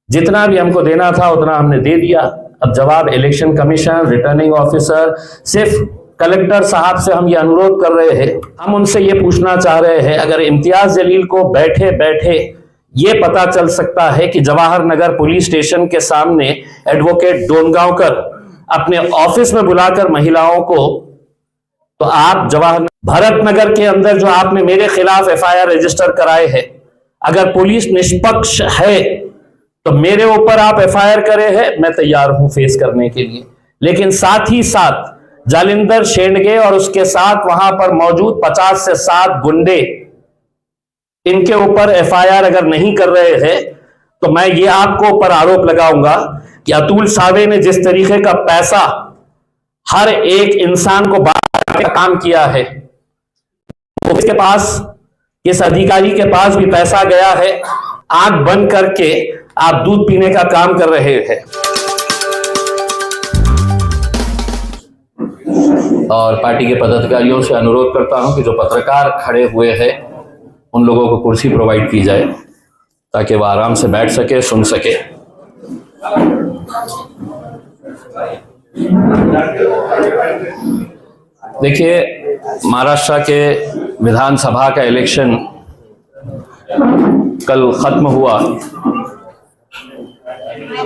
जितना भी हमको देना था उतना हमने दे दिया। अब जवाब इलेक्शन कमीशन, रिटर्निंग ऑफिसर, सिर्फ कलेक्टर साहब से हम ये अनुरोध कर रहे हैं, हम उनसे ये पूछना चाह रहे हैं, अगर इम्तियाज जलील को बैठे बैठे ये पता चल सकता है कि जवाहर नगर पुलिस स्टेशन के सामने एडवोकेट डोनगांवकर अपने ऑफिस में बुलाकर महिलाओं को, तो आप जवाहर भरत नगर के अंदर जो आपने मेरे खिलाफ एफआईआर रजिस्टर कराए हैं, अगर पुलिस निष्पक्ष है तो मेरे ऊपर आप एफआईआर करे हैं, मैं तैयार हूं फेस करने के लिए। लेकिन साथ ही साथ जालिंदर शेंडगे और उसके साथ वहां पर मौजूद 50 से 60 गुंडे, इनके ऊपर एफआईआर अगर नहीं कर रहे हैं तो मैं ये आपको ऊपर आरोप लगाऊंगा कि अतुल सावे ने जिस तरीके का पैसा हर एक इंसान को बांटने का काम किया है, तो इसके पास, इस अधिकारी के पास भी पैसा गया है, आंख बंद करके आप दूध पीने का काम कर रहे हैं। और पार्टी के पदाधिकारियों से अनुरोध करता हूं कि जो पत्रकार खड़े हुए हैं उन लोगों को कुर्सी प्रोवाइड की जाए ताकि वह आराम से बैठ सके, सुन सके। देखिए, महाराष्ट्र के विधानसभा का इलेक्शन कल खत्म हुआ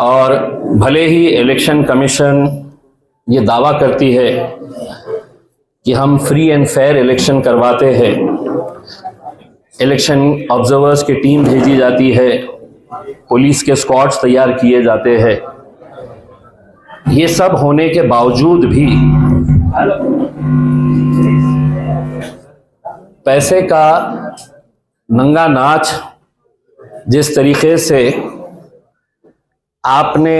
और भले ही इलेक्शन कमीशन ये दावा करती है कि हम फ्री एंड फेयर इलेक्शन करवाते हैं, इलेक्शन ऑब्जर्वर्स की टीम भेजी जाती है, पुलिस के स्क्वाड्स तैयार किए जाते हैं, ये सब होने के बावजूद भी पैसे का नंगा नाच जिस तरीके से आपने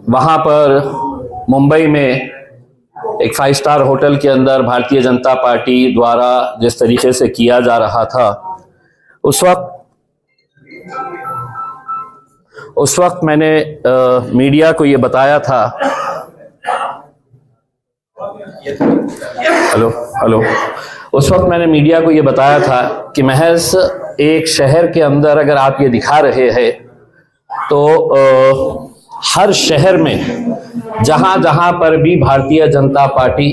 वहां पर मुंबई में एक 5 स्टार होटल के अंदर भारतीय जनता पार्टी द्वारा जिस तरीके से किया जा रहा था, उस वक्त मैंने मीडिया को ये बताया था, उस वक्त मैंने मीडिया को ये बताया था कि महज एक शहर के अंदर अगर आप ये दिखा रहे हैं तो हर शहर में जहां जहां पर भी भारतीय जनता पार्टी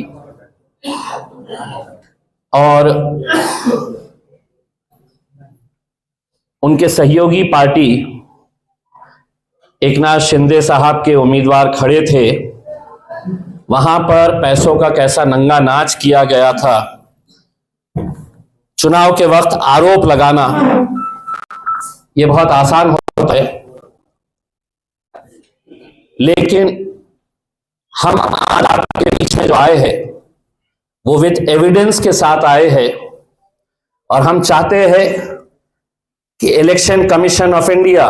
और उनके सहयोगी पार्टी एकनाथ शिंदे साहब के उम्मीदवार खड़े थे, वहां पर पैसों का कैसा नंगा नाच किया गया था। चुनाव के वक्त आरोप लगाना यह बहुत आसान होता है, लेकिन हम आज आपके बीच में जो आए हैं वो विद एविडेंस के साथ आए हैं और हम चाहते हैं कि election commission of India,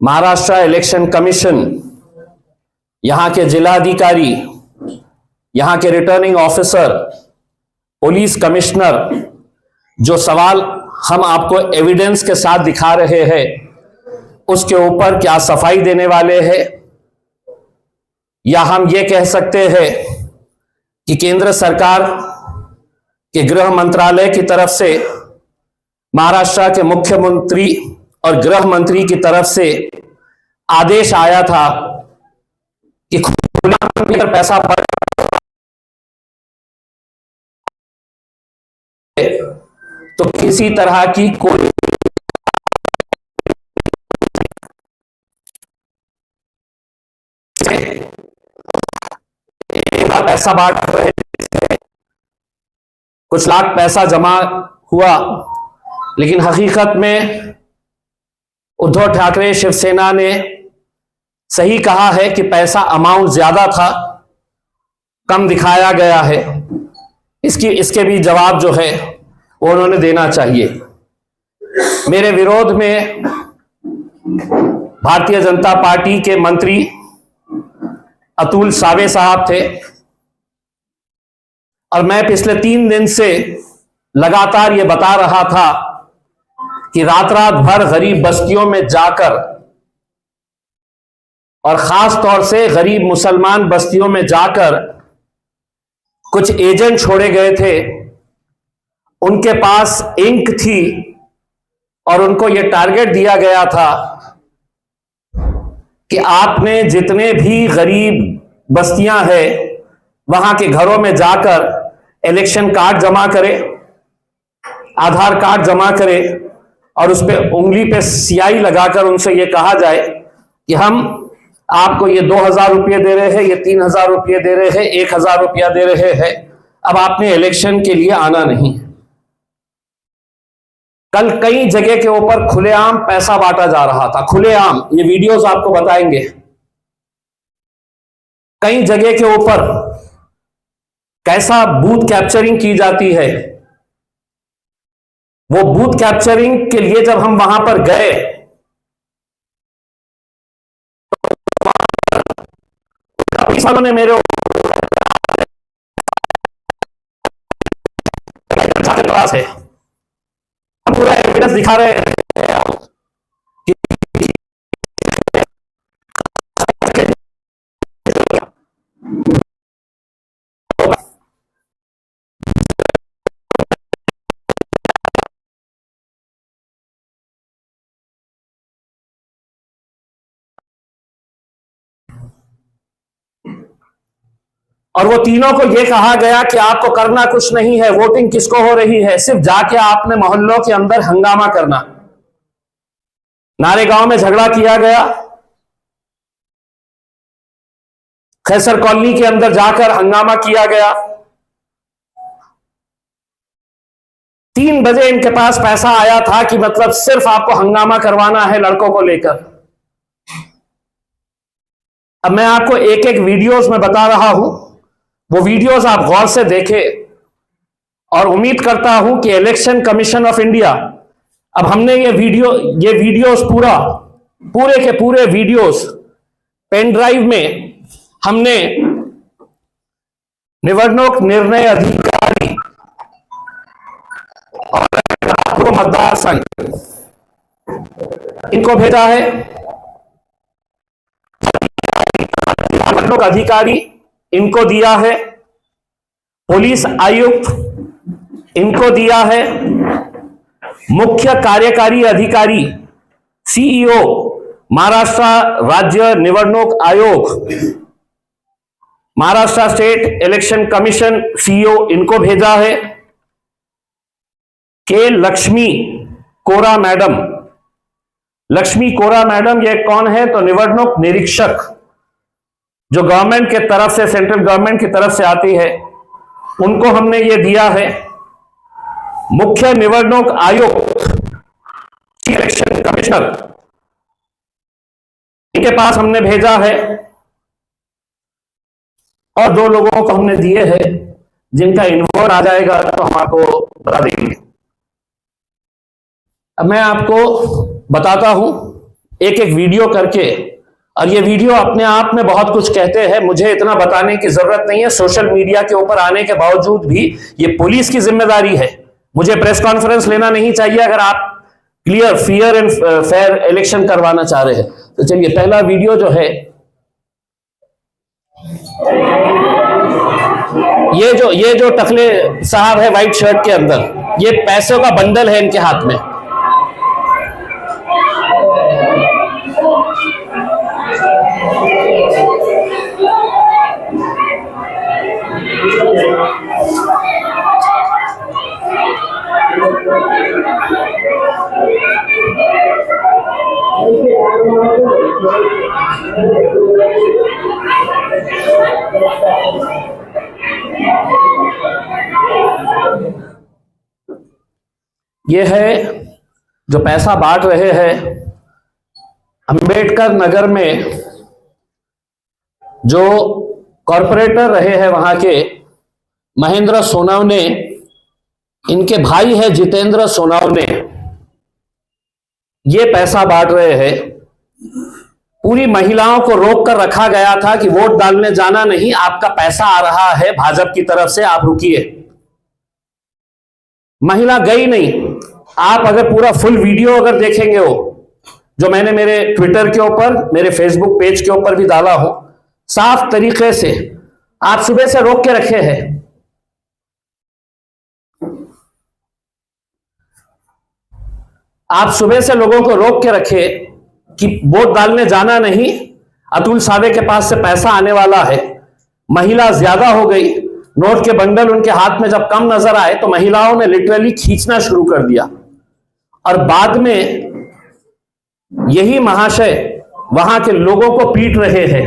Maharashtra election commission, यहां के जिलाधिकारी, यहां के रिटर्निंग ऑफिसर, पुलिस कमिश्नर, जो सवाल हम आपको एविडेंस के साथ दिखा रहे हैं उसके ऊपर क्या सफाई देने वाले हैं, या हम ये कह सकते हैं कि केंद्र सरकार के गृह मंत्रालय की तरफ से, महाराष्ट्र के मुख्यमंत्री और गृह मंत्री की तरफ से आदेश आया था कि खुला पैसा पर तो किसी तरह की कोई पैसा बांट रहे थे, कुछ लाख पैसा जमा हुआ, लेकिन हकीकत में उद्धव ठाकरे शिवसेना ने सही कहा है कि पैसा अमाउंट ज्यादा था, कम दिखाया गया है। इसके भी जवाब जो है वो उन्होंने देना चाहिए। मेरे विरोध में भारतीय जनता पार्टी के मंत्री अतुल सावे साहब थे और मैं पिछले 3 दिन से लगातार ये बता रहा था कि रात रात भर गरीब बस्तियों में जाकर और खास तौर से गरीब मुसलमान बस्तियों में जाकर कुछ एजेंट छोड़े गए थे, उनके पास इंक थी और उनको यह टारगेट दिया गया था कि आपने जितने भी गरीब बस्तियां हैं वहां के घरों में जाकर इलेक्शन कार्ड जमा करें, आधार कार्ड जमा करें और उस पर उंगली पे स्याही लगाकर उनसे यह कहा जाए कि हम आपको ये 2,000 रुपये दे रहे हैं, ये 3,000 रुपये दे रहे हैं, 1,000 रुपया दे रहे हैं, अब आपने इलेक्शन के लिए आना नहीं। कल कई जगह के ऊपर खुलेआम पैसा बांटा जा रहा था, खुलेआम, ये वीडियोस आपको बताएंगे। कई जगह के ऊपर कैसा बूथ कैप्चरिंग की जाती है। वो बूथ कैप्चरिंग के लिए जब हम वहां पर गए तो सालों ने मेरे पास है, हम पूरा एविडेंस दिखा रहे हैं और वो तीनों को यह कहा गया कि आपको करना कुछ नहीं है, वोटिंग किसको हो रही है, सिर्फ जाके आपने मोहल्लों के अंदर हंगामा करना। नारेगांव में झगड़ा किया गया, खैसर कॉलोनी के अंदर जाकर हंगामा किया गया। 3 बजे इनके पास पैसा आया था कि मतलब सिर्फ आपको हंगामा करवाना है लड़कों को लेकर। अब मैं आपको एक एक वीडियोस में बता रहा हूं, वो वीडियोस आप गौर से देखें और उम्मीद करता हूं कि इलेक्शन कमीशन ऑफ इंडिया, अब हमने ये वीडियोस पूरे के पूरे वीडियोस पेन ड्राइव में हमने निवडणूक निर्णय अधिकारी और मतदार संघ इनको भेजा है। निवडणूक अधिकारी इनको दिया है, पुलिस आयुक्त इनको दिया है, मुख्य कार्यकारी अधिकारी सीईओ महाराष्ट्र राज्य निवडणूक आयोग, Maharashtra state election commission CEO इनको भेजा है। के लक्ष्मी कोरा मैडम, लक्ष्मी कोरा मैडम ये कौन है? तो निवडणूक निरीक्षक जो गवर्नमेंट के तरफ से, सेंट्रल गवर्नमेंट की तरफ से आती है, उनको हमने ये दिया है। मुख्य निवडणूक आयुक्त इलेक्शन कमिश्नर इनके पास हमने भेजा है और 2 लोगों को हमने दिए हैं जिनका इन्वॉल्व आ जाएगा तो हम आपको बता देंगे। अब मैं आपको बताता हूं एक एक वीडियो करके, और ये वीडियो अपने आप में बहुत कुछ कहते हैं, मुझे इतना बताने की जरूरत नहीं है। सोशल मीडिया के ऊपर आने के बावजूद भी ये पुलिस की जिम्मेदारी है, मुझे प्रेस कॉन्फ्रेंस लेना नहीं चाहिए अगर आप clear fair and fair election करवाना चाह रहे हैं। तो चलिए पहला वीडियो जो है, ये जो टकले साहब है व्हाइट शर्ट के अंदर, ये पैसों का बंडल है इनके हाथ में। ये है जो पैसा बांट रहे हैं अंबेडकर नगर में, जो कॉरपोरेटर रहे हैं वहां के महेंद्र सोनवने, इनके भाई है जितेंद्र सोनवने, ये पैसा बांट रहे हैं। पूरी महिलाओं को रोक कर रखा गया था कि वोट डालने जाना नहीं, आपका पैसा आ रहा है भाजपा की तरफ से, आप रुकिए। महिला गई नहीं। आप अगर पूरा फुल वीडियो अगर देखेंगे, हो जो मैंने मेरे ट्विटर के ऊपर, मेरे फेसबुक पेज के ऊपर भी डाला हो, साफ तरीके से आप सुबह से रोक के रखे हैं। आप सुबह से लोगों को रोक के रखे कि वोट डालने जाना नहीं, अतुल सावे के पास से पैसा आने वाला है। महिला ज्यादा हो गई, नोट के बंडल उनके हाथ में जब कम नजर आए तो महिलाओं ने लिटरली खींचना शुरू कर दिया, और बाद में यही महाशय वहां के लोगों को पीट रहे हैं।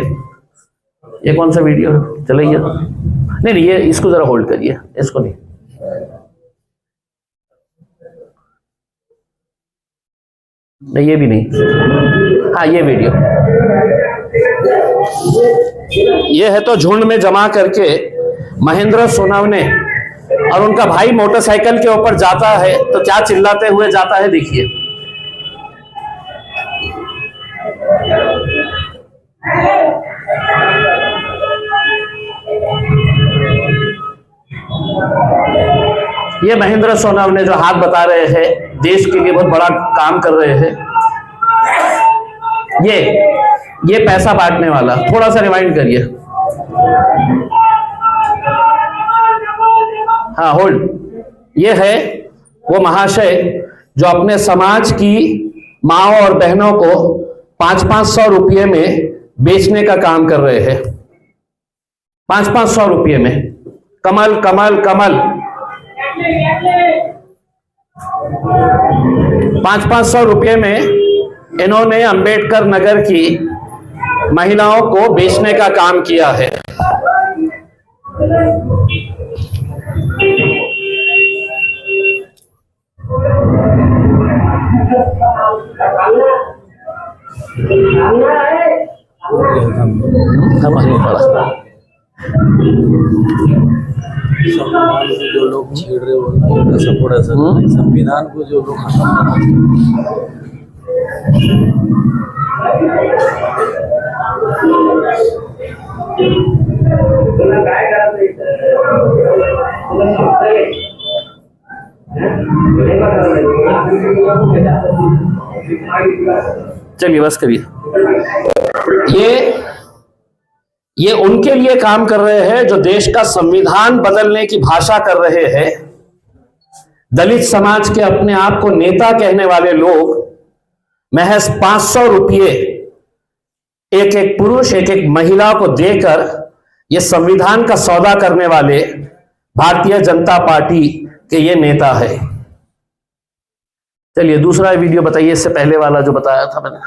ये कौन सा वीडियो चलाइए? नहीं नहीं, ये इसको जरा होल्ड करिए, इसको नहीं। नहीं ये भी नहीं, हाँ ये वीडियो। ये है तो झुंड में जमा करके महेंद्र सोनावने और उनका भाई मोटरसाइकिल के ऊपर जाता है तो क्या चिल्लाते हुए जाता है, देखिए। ये महेंद्र सोनावने जो हाथ बता रहे हैं, देश के लिए बहुत बड़ा काम कर रहे हैं। ये पैसा बांटने वाला, थोड़ा सा रिवाइंड करिए। हाँ होल्ड। ये है वो महाशय जो अपने समाज की माओ और बहनों को 500-500 रुपये में बेचने का काम कर रहे हैं। 500-500 रुपये में कमल कमल कमल 500-500 रुपये में इन्होंने अंबेडकर नगर की महिलाओं को बेचने का काम किया है। संविधान को जो लोग छेड़ रहे हो ना, उनका सपोर्ट है सर। संविधान को जो लोग खत्म चलिए बस करिए। ये उनके लिए काम कर रहे हैं जो देश का संविधान बदलने की भाषा कर रहे हैं। दलित समाज के अपने आप को नेता कहने वाले लोग महज 500 रुपये एक एक पुरुष एक एक महिला को देकर ये संविधान का सौदा करने वाले भारतीय जनता पार्टी के ये नेता है। चलिए दूसरा वीडियो बताइए, इससे पहले वाला जो बताया था मैंने,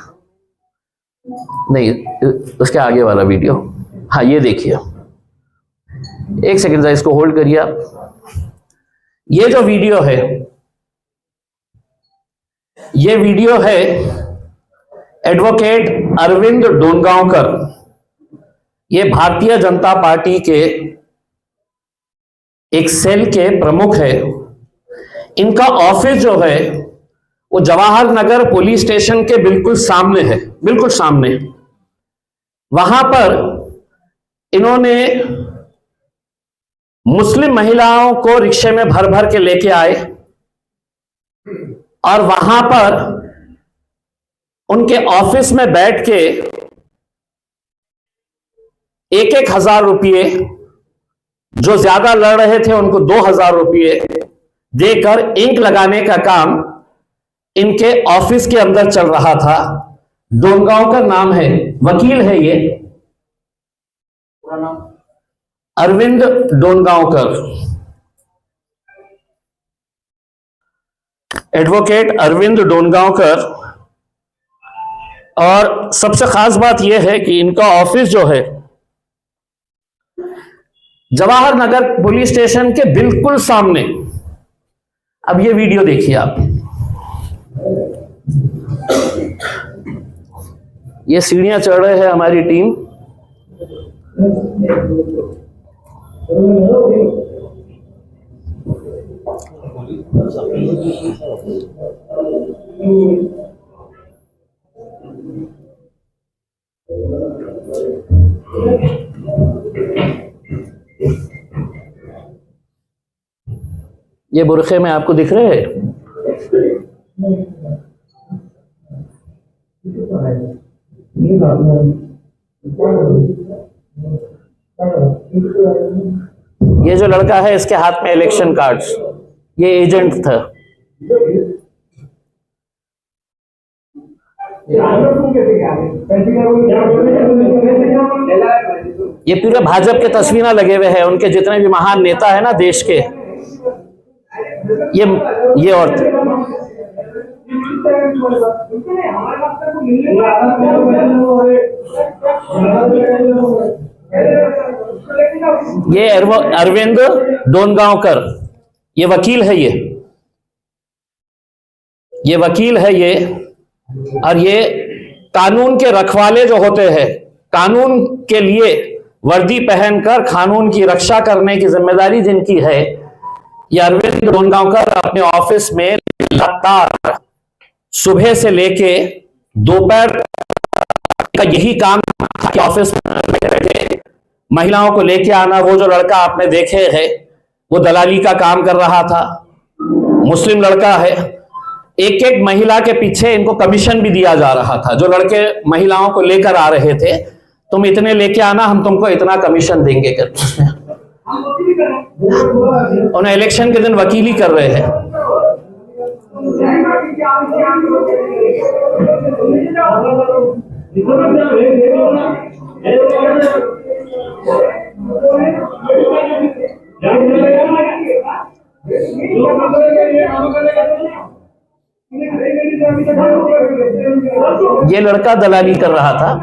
नहीं उसके आगे वाला वीडियो। हाँ ये देखिए, एक सेकंड इसको होल्ड करिए आप। ये जो वीडियो है, ये वीडियो है एडवोकेट अरविंद डोनगांवकर। ये भारतीय जनता पार्टी के एक सेल के प्रमुख है। इनका ऑफिस जो है वो जवाहर नगर पुलिस स्टेशन के बिल्कुल सामने है, बिल्कुल सामने। वहां पर इन्होंने मुस्लिम महिलाओं को रिक्शे में भर भर के लेके आए और वहां पर उनके ऑफिस में बैठ के 1,000 रुपये, जो ज्यादा लड़ रहे थे उनको 2,000 रुपये देकर इंक लगाने का काम इनके ऑफिस के अंदर चल रहा था। डोनगांवकर नाम है, वकील है ये, अरविंद डोनगांवकर, एडवोकेट अरविंद डोनगांवकर। और सबसे खास बात यह है कि इनका ऑफिस जो है जवाहर नगर पुलिस स्टेशन के बिल्कुल सामने। अब ये वीडियो देखिए आप। ये सीढ़ियां चढ़ रहे हैं हमारी टीम। ये बुरखे में आपको दिख रहे हैं? ये जो लड़का है इसके हाथ में इलेक्शन कार्ड्स, ये एजेंट था। ये पूरे भाजपा के तस्वीरें लगे हुए हैं, उनके जितने भी महान नेता है ना देश के, ये और ये अरविंद डोनगांवकर, ये वकील है, ये वकील है ये, और ये कानून के रखवाले जो होते हैं, कानून के लिए वर्दी पहनकर कानून की रक्षा करने की जिम्मेदारी जिनकी है, ये अरविंद डोनगांवकर अपने ऑफिस में लगातार सुबह से लेके दोपहर का यही काम था कि ऑफिस में महिलाओं को लेके आना। वो जो लड़का आपने देखे है वो दलाली का काम कर रहा था, मुस्लिम लड़का है। एक एक महिला के पीछे इनको कमीशन भी दिया जा रहा था। जो लड़के महिलाओं को लेकर आ रहे थे, तुम इतने लेके आना, हम तुमको इतना कमीशन देंगे करके। उन्हें इलेक्शन के दिन वकीली कर रहे हैं। ये लड़का दलाली कर रहा था।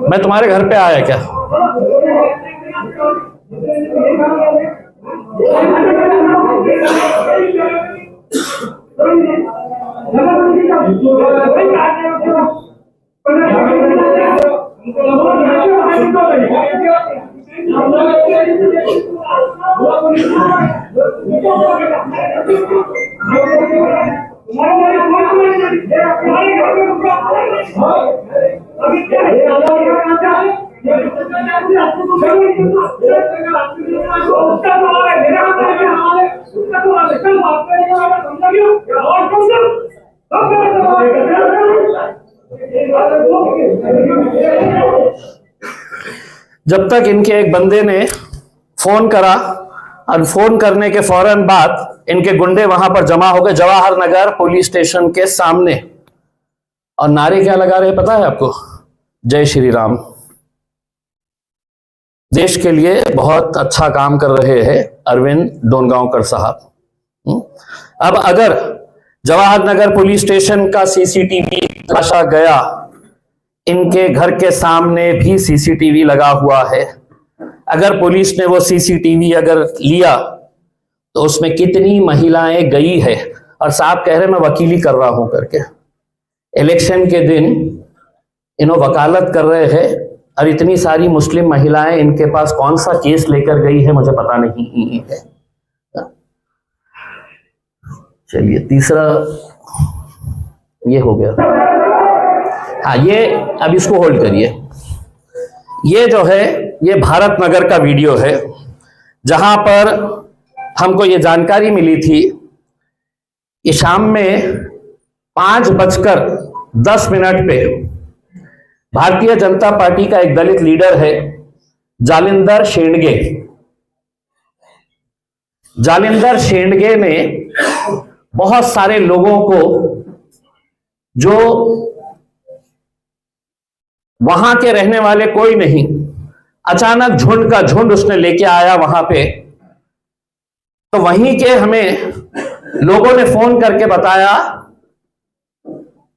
मैं तुम्हारे घर पे आया क्या? जब तक इनके एक बंदे ने फोन करा और फोन करने के फौरन बाद इनके गुंडे वहां पर जमा हो गए जवाहर नगर पुलिस स्टेशन के सामने, और नारे क्या लगा रहे पता है आपको? जय श्री राम। देश के लिए बहुत अच्छा काम कर रहे हैं अरविंद डोनगांवकर साहब। अब अगर जवाहर नगर पुलिस स्टेशन का सीसीटीवी तलाशा गया, इनके घर के सामने भी सीसीटीवी लगा हुआ है। अगर पुलिस ने वो सीसीटीवी अगर लिया तो उसमें कितनी महिलाएं गई है, और साहब कह रहे मैं वकीली कर रहा हूं करके। इलेक्शन के दिन इन्हों वकालत कर रहे हैं, और इतनी सारी मुस्लिम महिलाएं इनके पास कौन सा केस लेकर गई है मुझे पता नहीं है। चलिए तीसरा ये हो गया। हाँ, ये अब इसको होल्ड करिए। ये जो है ये भारत नगर का वीडियो है, जहां पर हमको ये जानकारी मिली थी कि शाम में 5:10 पे भारतीय जनता पार्टी का एक दलित लीडर है जालिंदर शेंडगे। जालिंदर शेंडगे ने बहुत सारे लोगों को, जो वहां के रहने वाले कोई नहीं, अचानक झुंड का झुंड उसने लेके आया वहां पे। तो वहीं के हमें लोगों ने फोन करके बताया,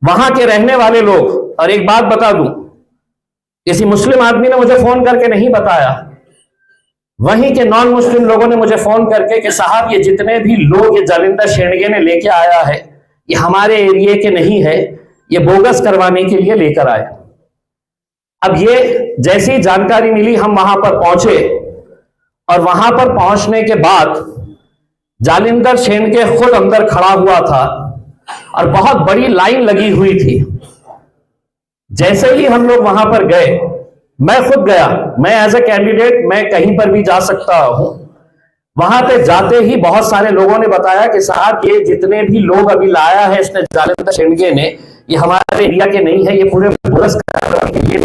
वहां के रहने वाले लोग, और एक बात बता दूं, किसी मुस्लिम आदमी ने मुझे फोन करके नहीं बताया, वहीं के नॉन मुस्लिम लोगों ने मुझे फोन करके कि साहब ये जितने भी लोग ये जालिंदर शेंडगे ने लेके आया है ये हमारे एरिया के नहीं है, ये बोगस करवाने के लिए लेकर आए। अब ये जैसी जानकारी मिली हम वहां पर पहुंचे, और वहां पर पहुंचने के बाद जालिंदर शेंडगे खुद अंदर खड़ा हुआ था और बहुत बड़ी लाइन लगी हुई थी। जैसे ही हम लोग वहां पर गए, मैं खुद गया, मैं एज ए कैंडिडेट मैं कहीं पर भी जा सकता हूं, वहां पे जाते ही बहुत सारे लोगों ने बताया कि साहब ये जितने भी लोग अभी लाया है इसने जालिंदर शेंडगे ने, ये हमारे एरिया के नहीं है, ये पूरे बोगस करने के लिए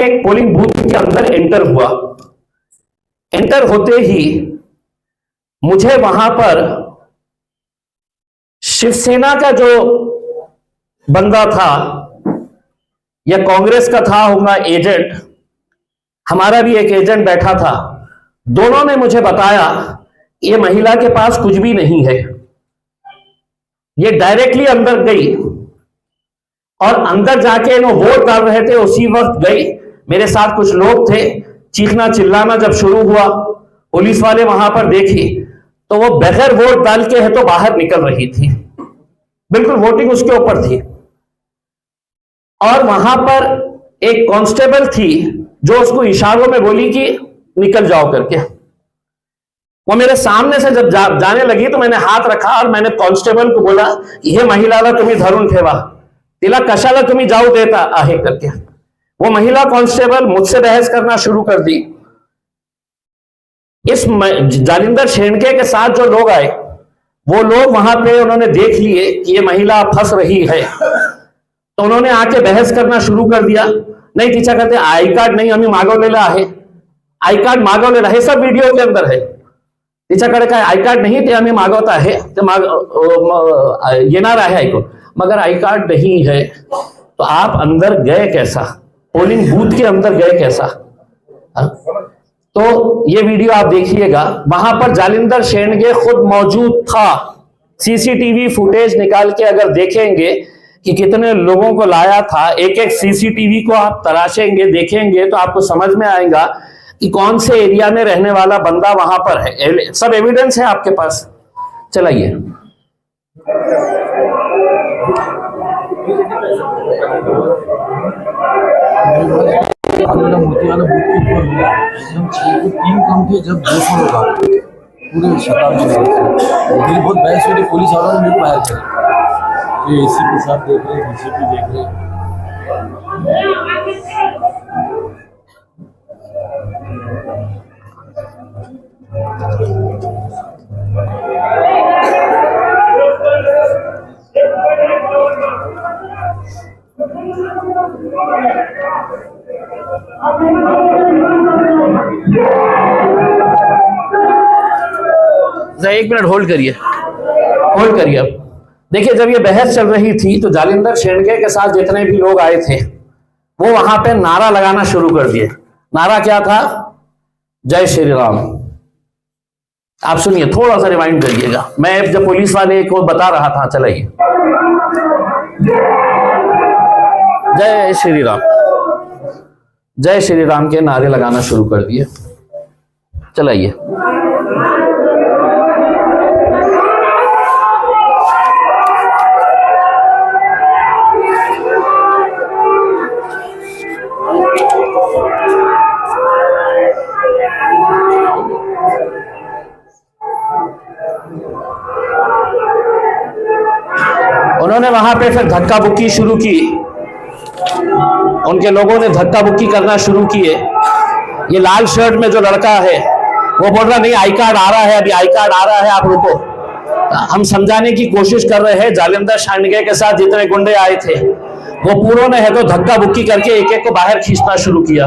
एक पोलिंग बूथ के अंदर एंटर हुआ। एंटर होते ही मुझे वहां पर शिवसेना का जो बंदा था या कांग्रेस का था होगा एजेंट, हमारा भी एक एजेंट बैठा था, दोनों ने मुझे बताया ये महिला के पास कुछ भी नहीं है। ये डायरेक्टली अंदर गई और अंदर जाके वो वोट डाल रहे थे, उसी वक्त गई। मेरे साथ कुछ लोग थे, चीखना चिल्लाना जब शुरू हुआ, पुलिस वाले वहां पर देखी तो वो बगैर वोट डाल के है तो बाहर निकल रही थी, बिल्कुल वोटिंग उसके ऊपर थी। और वहां पर एक कांस्टेबल थी जो उसको इशारों में बोली कि निकल जाओ करके। वो मेरे सामने से जब जाने लगी तो मैंने हाथ रखा और मैंने कांस्टेबल को बोला, ये महिलाला तुम्ही धरून ठेवा, तिला कशाला तुम्ही जाऊ देता आहे करके। वो महिला कांस्टेबल मुझसे बहस करना शुरू कर दी। इस जालिंदर शेंडगे के साथ जो लोग आए वो लोग वहां पे उन्होंने देख लिए कि ये महिला फंस रही है, तो उन्होंने आके बहस करना शुरू कर दिया। नहीं तिच्या करते आई कार्ड नाही आम्ही मागवलेला आहे, आई कार्ड मागवलेला हे सब वीडियो के अंदर है। तिच्याकडे काय आई कार्ड नहीं ते आम्ही मागवत आहे, ते येणार आहे ऐकून, मगर आई कार्ड नहीं है तो आप अंदर गए कैसा, पोलिंग बूथ के अंदर गए कैसा? तो ये वीडियो आप देखिएगा, वहां पर जालिंदर शेंडगे खुद मौजूद था। सीसीटीवी फुटेज निकाल के अगर देखेंगे कि कितने लोगों को लाया था, एक एक सीसीटीवी को आप तराशेंगे देखेंगे तो आपको समझ में आएगा कि कौन से एरिया में रहने वाला बंदा वहां पर है। सब एविडेंस है आपके पास, चलाइए। मोतियाना बूथ के ऊपर हुआ, एकदम 6 को 3 कम थे जब 200 लोग आ गए पूरे शताब्दी में। मेरी बहुत बहस हुई, पुलिस वालों ने मेरे को बाहर करे। ये एसीपी साहब देख रहे, डीसीपी देख रहे। एक मिनट होल्ड करिए, होल्ड करिए। अब देखिए, जब ये बहस चल रही थी तो जालिंदर शेंडगे के साथ जितने भी लोग आए थे वो वहां पे नारा लगाना शुरू कर दिए। नारा क्या था? जय श्री राम। आप सुनिए, थोड़ा सा रिवाइंड करिएगा, मैं जब पुलिस वाले को बता रहा था। चलाइए। जय श्री राम, जय श्री राम के नारे लगाना शुरू कर दिए। चलाइए। उन्होंने वहां पे फिर धक्का बुक्की शुरू की, उनके लोगों ने धक्का बुक्की करना शुरू किए। ये लाल शर्ट में जो लड़का है वो बोल रहा नहीं आई कार्ड आ रहा है, अभी आई कार्ड आ रहा है, आप रुको। हम समझाने की कोशिश कर रहे हैं। जालिंदर शेंडगे के साथ जितने गुंडे आए थे वो पूरों ने है तो धक्का बुक्की करके एक एक को बाहर खींचना शुरू किया।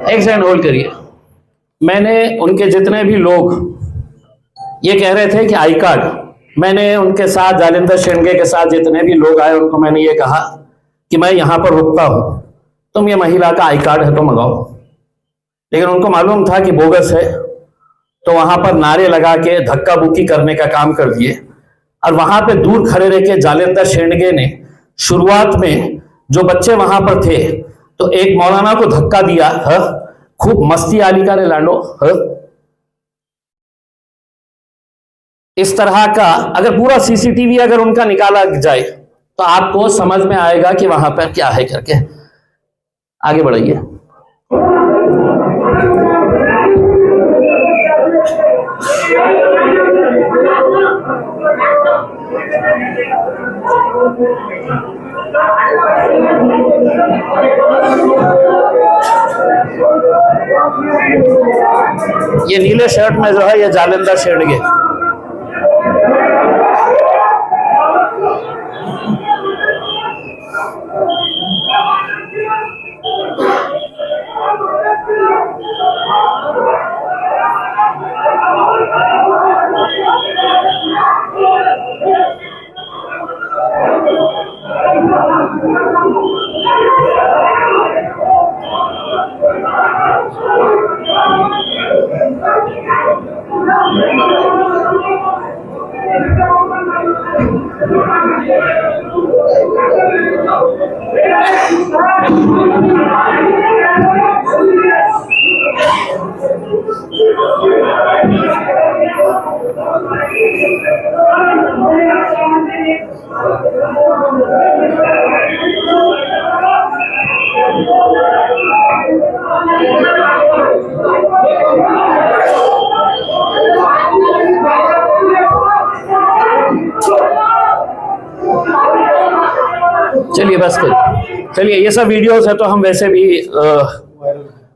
एक सेकंड होल्ड करिए। मैंने उनके जितने भी लोग ये कह रहे थे कि आई कार्ड, मैंने उनके साथ जालिंदर शेंडगे के साथ जितने भी लोग आए उनको मैंने ये कहा कि मैं यहां पर रुकता हूं, तुम ये महिला का आई कार्ड है तो मंगाओ, लेकिन उनको मालूम था कि बोगस है, तो वहां पर नारे लगा के धक्का बुक्की करने का काम कर दिए। और वहां पे दूर खड़े रह के जालिंदर शेंडगे ने शुरुआत में जो बच्चे वहां पर थे तो एक मौलाना को धक्का दिया, खूब मस्ती आली का रे लाडो। इस तरह का अगर पूरा सीसीटीवी अगर उनका निकाला जाए तो आपको समझ में आएगा कि वहां पर क्या है करके। आगे बढ़ाइए। ये नीले शर्ट में जो है ये जालिंदर शेंडगे। चलिए बस चलिए, ये सब वीडियोस है तो हम वैसे भी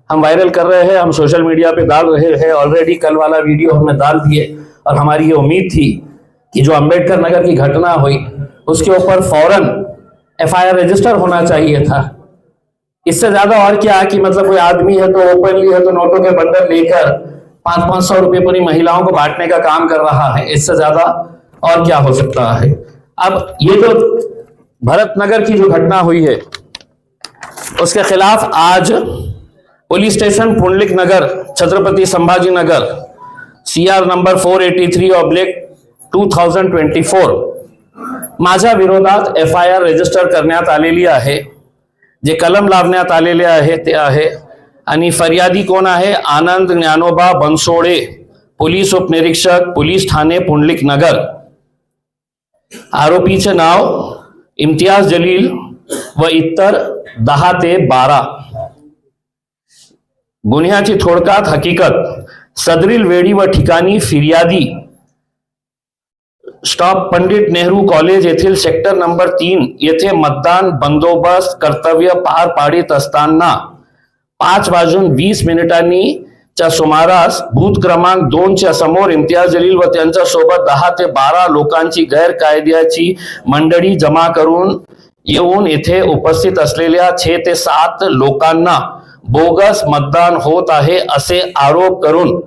हम वायरल कर रहे हैं, हम सोशल मीडिया पे डाल रहे हैं। ऑलरेडी कल वाला वीडियो हमने डाल दिए और हमारी ये उम्मीद थी कि जो अंबेडकर नगर की घटना हुई उसके ऊपर फौरन एफआईआर रजिस्टर होना चाहिए था। इससे ज्यादा और क्या कि मतलब कोई आदमी है तो ओपनली है तो नोटों के बंडल लेकर 500-500 रुपए पूरी महिलाओं को बांटने का काम कर रहा है। इससे ज्यादा और क्या हो सकता है। अब ये जो भरत नगर की जो घटना हुई है उसके खिलाफ आज पुलिस स्टेशन पुंडलिक नगर छत्रपति संभाजी नगर CR नंबर 483/2024 माझ्या विरोधात एफआयआर रजिस्टर करण्यात आलेली आहे। जे कलम लावण्यात आलेले आहे ते आहे आणि फरियादी कोण आहे? आनंद ज्ञानोबा बनसोडे, पोलीस उपनिरीक्षक, पोलीस ठाणे पुंडलिक नगर। आरोपीचे नाव इम्तियाज जलील व इतर 10 ते 12। गुन्ह्याची थोडक्यात हकीकत, सदरील वेळी व ठिकाणी फिर्यादी स्टॉप पंडित नेहरू कॉलेज येथील सेक्टर नंबर 3 येथे मतदान बंदोबस्त कर्तव्य पार पाडित असताना 5:20 च्या सुमारास बूथ क्रमांक 2 च्या समोर इम्तियाज जलील व त्यांच्या सोबत 10 ते 12 लोकांची गैरकायद्याची मंडळी जमा करून येऊन येथे उपस्थित असलेल्या 6 ते 7 लोकांना बोगस मतदान होत आहे असे आरोप करून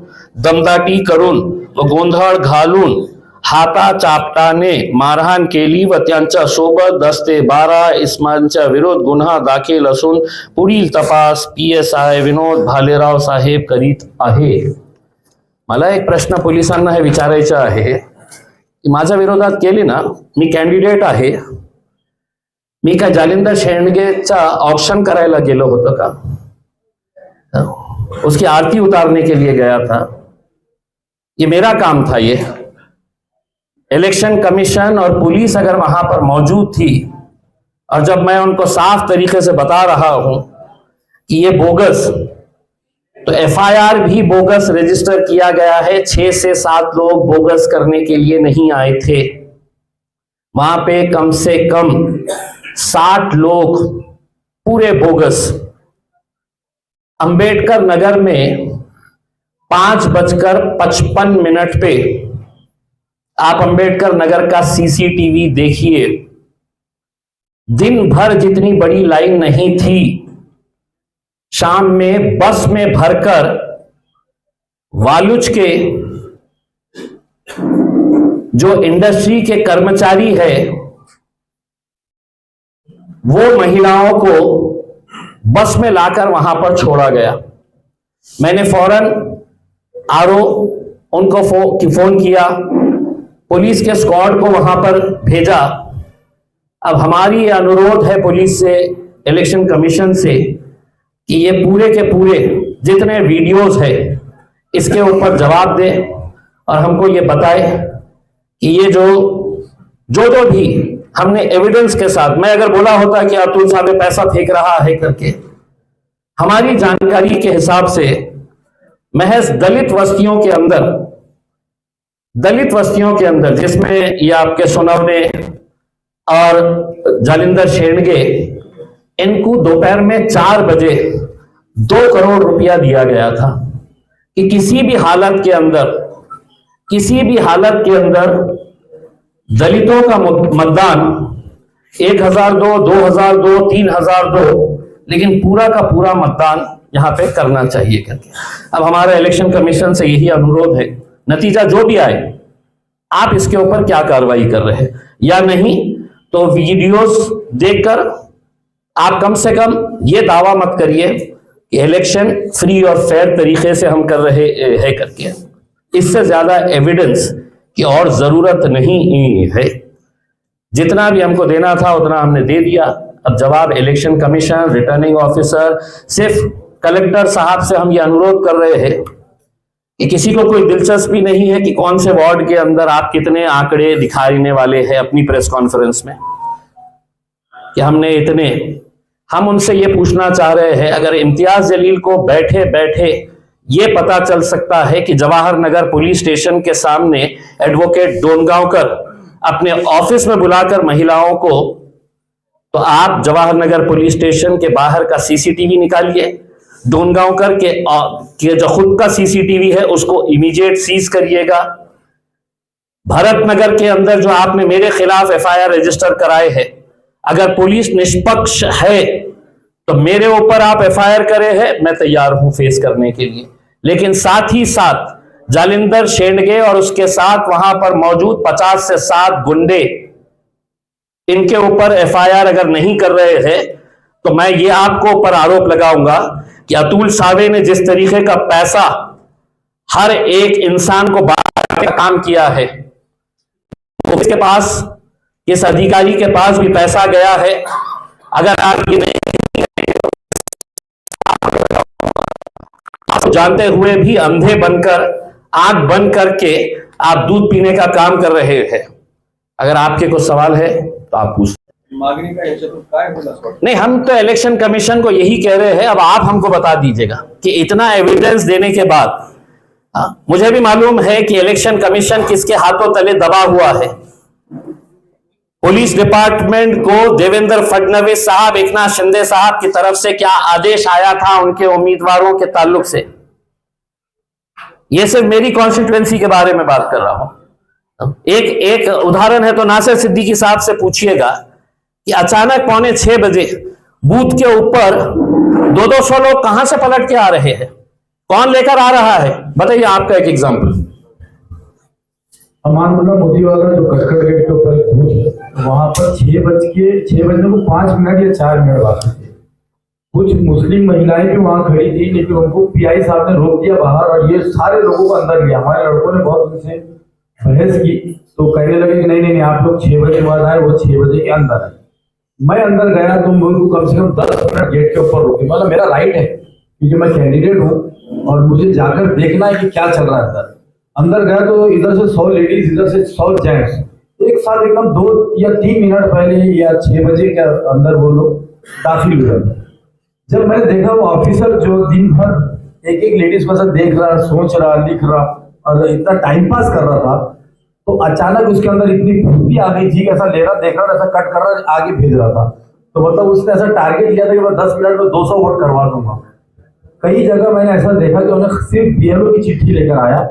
दमदाटी करून व गोंधळ घालून हाताचापटाने मारहाण केली व त्यांच्या सोबत 10 ते 12 इसमांच्या विरोध गुन्हा दाखल असून पुढील तपास PSI विनोद भालेराव साहेब करीत आहे। मला एक प्रश्न पोलिसांना हे विचारायचा आहे की माझ्या विरोधात केली ना, मी कॅन्डिडेट आहे, मी काय जालिंदर शेंडगेचा ऑप्शन करायला गेलो होतो का? उसकी आरती उतारने के लिए गया था? ये मेरा काम था। ये इलेक्शन कमीशन और पुलिस अगर वहां पर मौजूद थी और जब मैं उनको साफ तरीके से बता रहा हूं कि ये बोगस, तो एफआईआर भी बोगस रजिस्टर किया गया है। 6 से 7 लोग बोगस करने के लिए नहीं आए थे, वहां पे कम से कम 60 लोग पूरे बोगस। अंबेडकर नगर में 5:55 पे आप अंबेडकर नगर का सीसीटीवी देखिए, दिन भर जितनी बड़ी लाइन नहीं थी, शाम में बस में भरकर वालुच के जो इंडस्ट्री के कर्मचारी है वो महिलाओं को बस में लाकर वहां पर छोड़ा गया। मैंने फौरन आरओ उनको फोन किया, पुलिस के स्क्वाड को वहां पर भेजा। अब हमारी अनुरोध है पुलिस से, इलेक्शन कमीशन से, कि ये पूरे के पूरे जितने वीडियोस है इसके ऊपर जवाब दे और हमको ये बताए कि ये जो भी हमने एविडेंस के साथ, मैं अगर बोला होता कि अतुल साहब पैसा फेंक रहा है करके, हमारी जानकारी के हिसाब से महज दलित वस्तियों के अंदर जिसमें ये आपके सोनवने और जालिंदर शेंडगे, इनको दोपहर में 4 बजे 2 करोड़ रुपया दिया गया था कि किसी भी हालत के अंदर दलितों का मतदान 1002, 2002, 3002, लेकिन पूरा का पूरा मतदान यहां पे करना चाहिए करके। अब हमारा इलेक्शन कमीशन से यही अनुरोध है, नतीजा जो भी आए आप इसके ऊपर क्या कार्रवाई कर रहे हैं या नहीं, तो वीडियोस देखकर आप कम से कम ये दावा मत करिए कि इलेक्शन फ्री और फेयर तरीके से हम कर रहे हैं करके। इससे ज्यादा एविडेंस की और जरूरत नहीं है। जितना भी हमको देना था उतना हमने दे दिया। अब जवाब इलेक्शन कमीशन, रिटर्निंग ऑफिसर, सिर्फ कलेक्टर साहब से हम ये अनुरोध कर रहे हैं कि किसी को कोई दिलचस्पी नहीं है कि कौन से वार्ड के अंदर आप कितने आंकड़े दिखाने वाले हैं अपनी प्रेस कॉन्फ्रेंस में कि हमने इतने। हम उनसे ये पूछना चाह रहे हैं, अगर इम्तियाज जलील को बैठे बैठे ये पता चल सकता है कि जवाहर नगर पुलिस स्टेशन के सामने एडवोकेट डोनगांवकर अपने ऑफिस में बुलाकर महिलाओं को, तो आप जवाहर नगर पुलिस स्टेशन के बाहर का सीसीटीवी निकालिए, डोनगांवकर के जो खुद का सीसीटीवी है उसको इमीडिएट सीज करिएगा। भरत नगर के अंदर जो आपने मेरे खिलाफ एफआईआर रजिस्टर कराए हैं, अगर पुलिस निष्पक्ष है तो मेरे ऊपर आप एफआईआर करे हैं, मैं तैयार हूं फेस करने के लिए। लेकिन साथ ही साथ जालिंदर शेंडगे और उसके साथ वहां पर मौजूद 50 से 60 गुंडे, इनके ऊपर एफआईआर अगर नहीं कर रहे हैं तो मैं ये आपको ऊपर आरोप लगाऊंगा कि अतुल सावे ने जिस तरीके का पैसा हर एक इंसान को बांटने का काम किया है, उसके पास, इस अधिकारी के पास भी पैसा गया है। अगर आप ये नहीं जानते हुए भी अंधे बनकर, आंख बंद करके आप दूध पीने का काम कर रहे हैं। अगर आपके कुछ सवाल है तो आप पूछ। नहीं, हम तो इलेक्शन कमीशन को यही कह रहे हैं, अब आप हमको बता दीजिएगा कि इतना एविडेंस देने के बाद, मुझे भी मालूम है कि इलेक्शन कमीशन किसके हाथों तले दबा हुआ है। पुलिस डिपार्टमेंट को देवेंद्र फडणवीस साहब, एकनाथ शिंदे साहब की तरफ से क्या आदेश आया था उनके उम्मीदवारों के ताल्लुक से। यह सिर्फ मेरी कॉन्स्टिट्यूएंसी के बारे में बात कर रहा हूं। एक उदाहरण है तो नासिर सिद्दीकी साहब से पूछिएगा कि अचानक 5:45 बजे बूथ के ऊपर 200 लोग कहां से पलट के आ रहे हैं, कौन लेकर आ रहा है, बताइए। आपका एक एग्जाम्पल, अमानुल्लाह मोदीवाला जो कटकट गेट के ऊपर बूथ है, वहां पर 6 बजने को 5 मिनट या 4 मिनट बाकी थे। कुछ मुस्लिम महिलाएं भी वहां खड़ी थी, लेकिन उनको पीआई साहब ने रोक दिया बाहर और ये सारे लोगों को अंदर लिया। हमारे लड़कों ने बहुत उनसे बहस की तो कहने लगे कि नहीं, आप लोग 6 बजे बाद आए, वो 6 बजे के अंदर है। मैं अंदर गया तो उनको कम से कम 10 मिनट गेट के ऊपर रोके, मतलब मेरा राइट है क्योंकि मैं कैंडिडेट हूँ और मुझे जाकर देखना है कि क्या चल रहा है। अंदर गया तो इधर से 100 लेडीज, इधर से 100 जेंट्स एक साथ एकदम 2 या 3 मिनट पहले या 6 बजे के अंदर वो लोग दाखिल हुए। जब मैंने देखा वो ऑफिसर जो दिन भर एक लेडीज को देख रहा, सोच रहा, लिख रहा और इतना टाइम पास कर रहा था, तो अचानक उसके अंदर इतनी फुर्ती आ गई थी, ऐसा ले रहा, देख रहा, ऐसा कट कर रहा, आगे भेज रहा था। तो मतलब उसने ऐसा टारगेट लिया था कि मैं 10 मिनट में 200 वोट करवा दूंगा। कई जगह मैंने ऐसा देखा कि उन्हें सिर्फ बीएलओ की चिट्ठी लेकर आया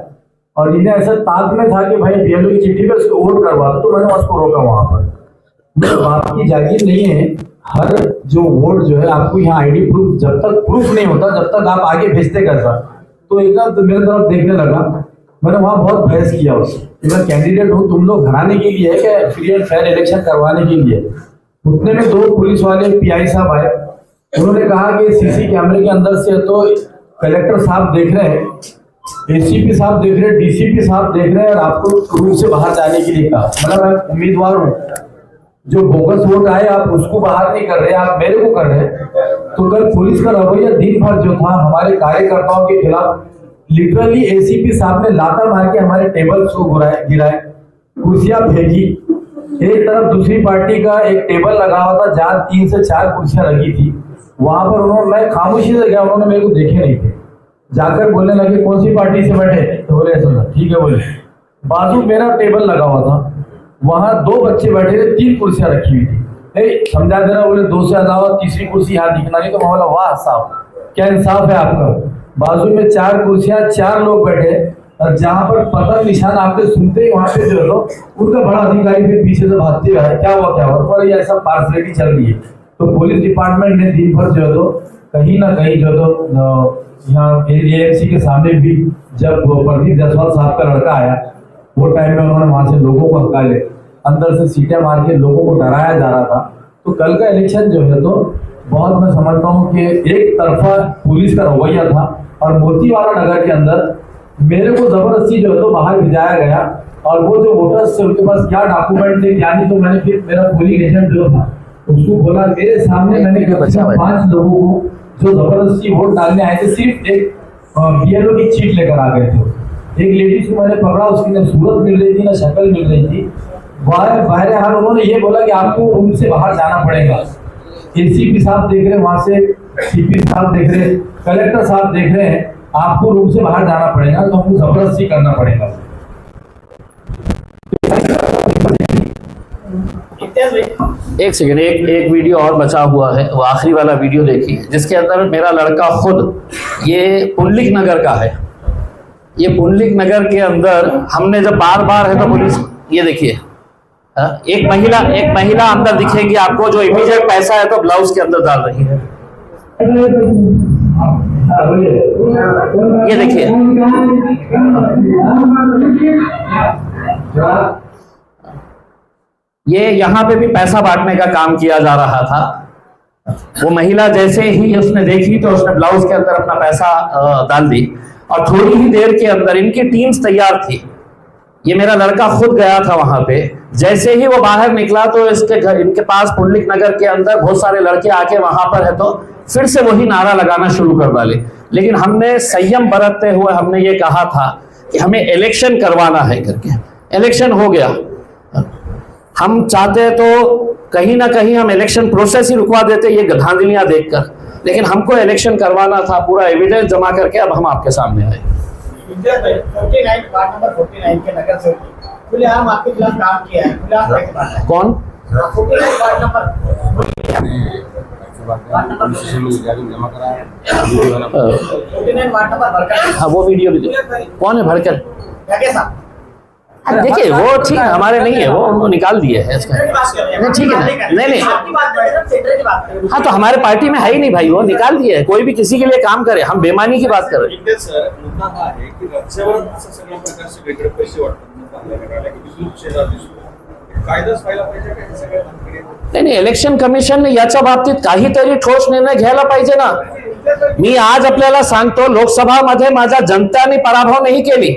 और इन्हें ऐसा ताक में था कि भाई बीएलओ की चिट्ठी पे उसको वोट करवा दो, तो मैंने उसको रोका वहां पर। बात की जागीर नहीं है, हर जो वोट जो है आपको यहाँ आईडी प्रूफ, जब तक प्रूफ नहीं होता जब तक आप आगे भेजते कैसा। तो एकदम तो मेरे तरफ देखने लगा, मैंने वहां बहुत बहस किया उससे। मैं कैंडिडेट हूँ, तुम लोग हराने के लिए है क्या, फ्री एंड फेयर इलेक्शन करवाने के लिए। उतने में 2 पुलिस वाले पीआई साहब आए, उन्होंने कहा कि सीसी कैमरे के अंदर से तो कलेक्टर साहब देख रहे हैं, एसीपी साहब देख रहे हैं, डीसीपी साहब देख रहे हैं और आपको रूम से बाहर जाने के लिए कहा। मतलब मैं उम्मीदवार हूँ, जो बोगस वोट आए आप उसको बाहर नहीं कर रहे, आप मेरे को कर रहे हैं। तो कल पुलिस का रवैया दिन भर जो था हमारे कार्यकर्ताओं के खिलाफ, लिटरली एसीपी साहब ने लाता मार के हमारे टेबल्स को गिराए, कुर्सियां फेंकी। एक तरफ दूसरी पार्टी का एक टेबल लगा हुआ था जहाँ 3 से 4 कुर्सियां लगी थी, वहां पर उन्होंने, मैं खामोशी से गया, उन्होंने मेरे को देखे नहीं थे, जाकर बोलने लगे कौन सी पार्टी से बैठे, तो बोले ऐसा ठीक है। बोले बाजू मेरा टेबल लगा हुआ था, वहां 2 बच्चे बैठे थे, 3 कुर्सियां रखी हुई थी। समझा दे रहा, बोले 2 से ज्यादा हो, तीसरी कुर्सी यहाँ दिखना नहीं। तो मैं बोला वाह साहब क्या इंसाफ है आपका, बाजू में 4 कुर्सियां, 4 लोग बैठे, और जहां पर पतन निशान आपने सुनते ही वहां पे जो है उनका बड़ा अधिकारी फिर पीछे से भागते हुए आया, क्या हुआ पर ये ऐसा पार्सलिटी चल रही है। तो पुलिस डिपार्टमेंट ने दिन भर जो है कहीं ना कहीं जो यहाँ एएमसी के सामने भी जब प्रदीप जायसवाल साहब का लड़का आया, वो टाइम में उन्होंने वहां से लोगों को हकाले, अंदर से सीटें मार के लोगों को डराया जा रहा था। तो कल का इलेक्शन जो है बहुत मैं समझता हूँ कि एक तरफा पुलिस का रवैया था, और मोतीवाला नगर के अंदर मेरे को जबरदस्ती जो है बाहर भिजाया गया, और वो जो वोटर्स थे उनके पास क्या डॉक्यूमेंट थे क्या नहीं, तो मैंने फिर मेरा पोलिंग एजेंट जो था उसको बोला, मेरे सामने मैंने 5 लोगों को जो जबरदस्ती वोट डालने आए थे, सिर्फ एक बीएलओ की चीट लेकर आ गए थे। एक लेडीज को मैंने पकड़ा, उसकी ना सूरत मिल रही थी ना शक्ल मिल रही थी, बाहर हाल उन्होंने ये बोला कि आपको रूम से बाहर जाना पड़ेगा। एसीपी साहब देख रहे हैं, वहां से सीपी साहब देख रहे हैं, कलेक्टर साहब देख रहे हैं, आपको रूम से बाहर जाना पड़ेगा, तो हमको जबरदस्ती करना पड़ेगा। एक सेकंड, एक वीडियो और बचा हुआ है, वो आखिरी वाला वीडियो देखिए, जिसके अंदर मेरा लड़का खुद, ये पुंडलिक नगर का है, ये पुंडलिक नगर के अंदर हमने जब बार है तो पुलिस, ये देखिए एक महिला अंदर दिखेगी आपको, जो इमीडिएट पैसा है तो ब्लाउज के अंदर डाल रही है। ये देखिए, ये यहाँ पे भी पैसा बांटने का काम किया जा रहा था। वो महिला जैसे ही उसने देखी तो उसने ब्लाउज के अंदर अपना पैसा डाल दी, और थोड़ी ही देर के अंदर इनकी टीम्स तैयार थी। ये मेरा लड़का खुद गया था वहां पे, जैसे ही वो बाहर निकला तो इसके घर, इनके पास पुंडलिक नगर के अंदर बहुत सारे लड़के आके वहां पर है तो फिर से वही नारा लगाना शुरू कर डाले। लेकिन हमने संयम बरतते हुए हमने ये कहा था कि हमें इलेक्शन करवाना है करके, इलेक्शन हो गया। हम चाहते तो कहीं ना कहीं हम इलेक्शन प्रोसेस ही रुकवा देते ये धांधलियां देखकर, लेकिन हमको इलेक्शन करवाना था, पूरा एविडेंस जमा करके अब हम आपके सामने आए। 49 वार्ड नंबर 49 के नगर से खुलेआम आपके खिलाफ काम किया है, खुलेआम कैसे बात है? कौन? 49 वार्ड नंबर भड़कर, हाँ वो वीडियो भी कौन है भड़कर? देखिए वो ठीक है, हमारे नहीं है, वो उनको निकाल दिए है इसका। नहीं ठीक है, नहीं हाँ तो हमारे पार्टी में है ही नहीं भाई, वो निकाल दिए है। कोई भी किसी के लिए काम करे, हम बेईमानी की बात कर रहे हैं। नाही इलेक्शन कमिशन याच्या बाबतीत काहीतरी ठोस निर्णय घ्यायला पाहिजे ना। मी आज आपल्याला सांगतो, लोकसभामध्ये माझ्या जनतेने पराभव नाही केली,